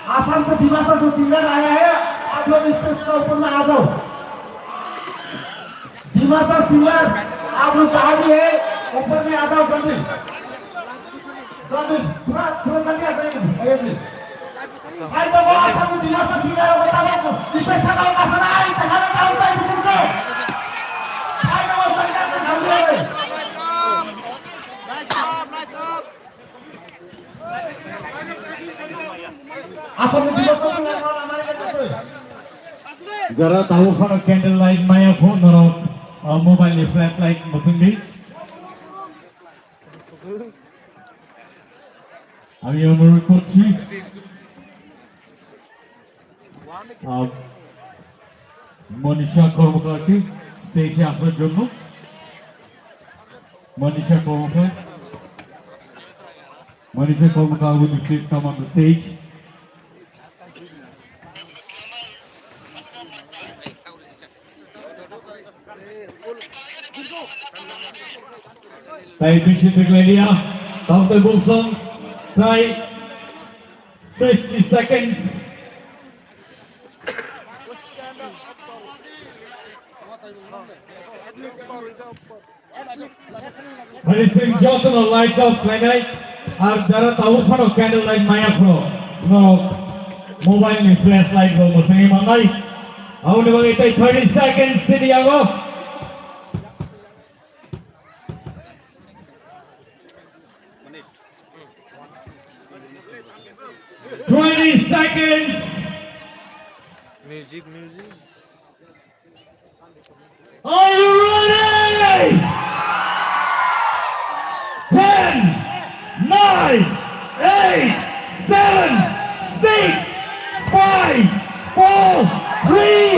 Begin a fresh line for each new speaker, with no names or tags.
आसाम से दिमासा जो सिंगर आया है, आप लोग स्टेज के ऊपर में आ जाओ। दिमासा सिंगर, आप लोग जहाँ भी है ऊपर में आ जाओ जल्दी जल्दी, थोड़ा थोड़ा जल्दी आ जाइए जी। भाई तो वो आसाम में दिमासा सिंगर है, बता दो स्टेज का नाम कैसा है, इतना नाम होता है बिल्कुल से। भाई तो वो सिंगर का जल्दी है। आसाम में दिमासा सिंगर वाला हमारे लिए करते हैं।
Jara tahu kalau candlelight maya phone naro mobile ni flashlight mesin ni. আমি অনুরোধ করছি মনীষা কর্মকারকে স্টেজে আসার জন্য। মনীষা কর্মকার would you please come on the stage? Tayo Bishop Victoria, Dr. Wilson, try 50 seconds. Ladies and gentlemen, lights off, planet. Ar jara tahu phano candlelight maya phano. No mobile ni flashlight go masing mangai. Aun bagi 30 seconds sini ago. 20 seconds.
Music.
Are you ready? 10, 9, 8, 7, 6, 5, 4, 3,